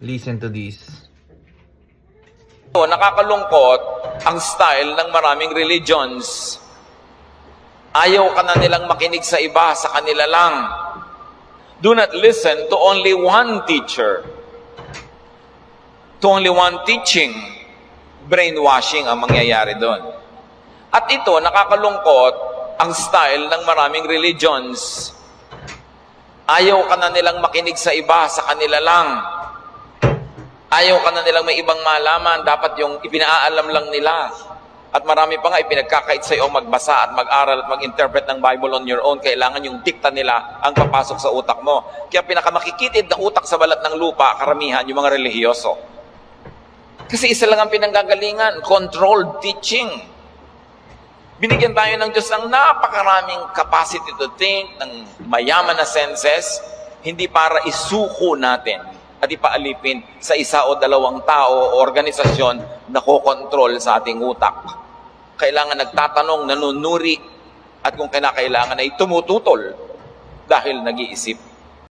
Listen to this. Nakakalungkot ang style ng maraming religions. Ayaw ka na nilang makinig sa iba, sa kanila lang. Do not listen to only one teacher. To only one teaching. Brainwashing ang mangyayari doon. At ito, nakakalungkot ang style ng maraming religions. Ayaw ka na nilang makinig sa iba, sa kanila lang. Ayaw ka na nilang may ibang malaman, dapat yung ipinaalam lang nila. At marami pa nga ipinagkakait sa iyo magbasa at mag-aral at mag-interpret ng Bible on your own. Kailangan yung dikta nila ang papasok sa utak mo. Kaya pinakamakikitid na utak sa balat ng lupa, karamihan yung mga relihiyoso. Kasi isa lang ang pinanggagalingan, controlled teaching. Binigyan tayo ng Diyos ng napakaraming capacity to think, ng mayaman na senses, hindi para isuko natin at ipaalipin sa isa o dalawang tao o organisasyon na kokontrol sa ating utak. Kailangan nagtatanong, nanunuri, at kung kinakailangan ay tumututol dahil nag-iisip.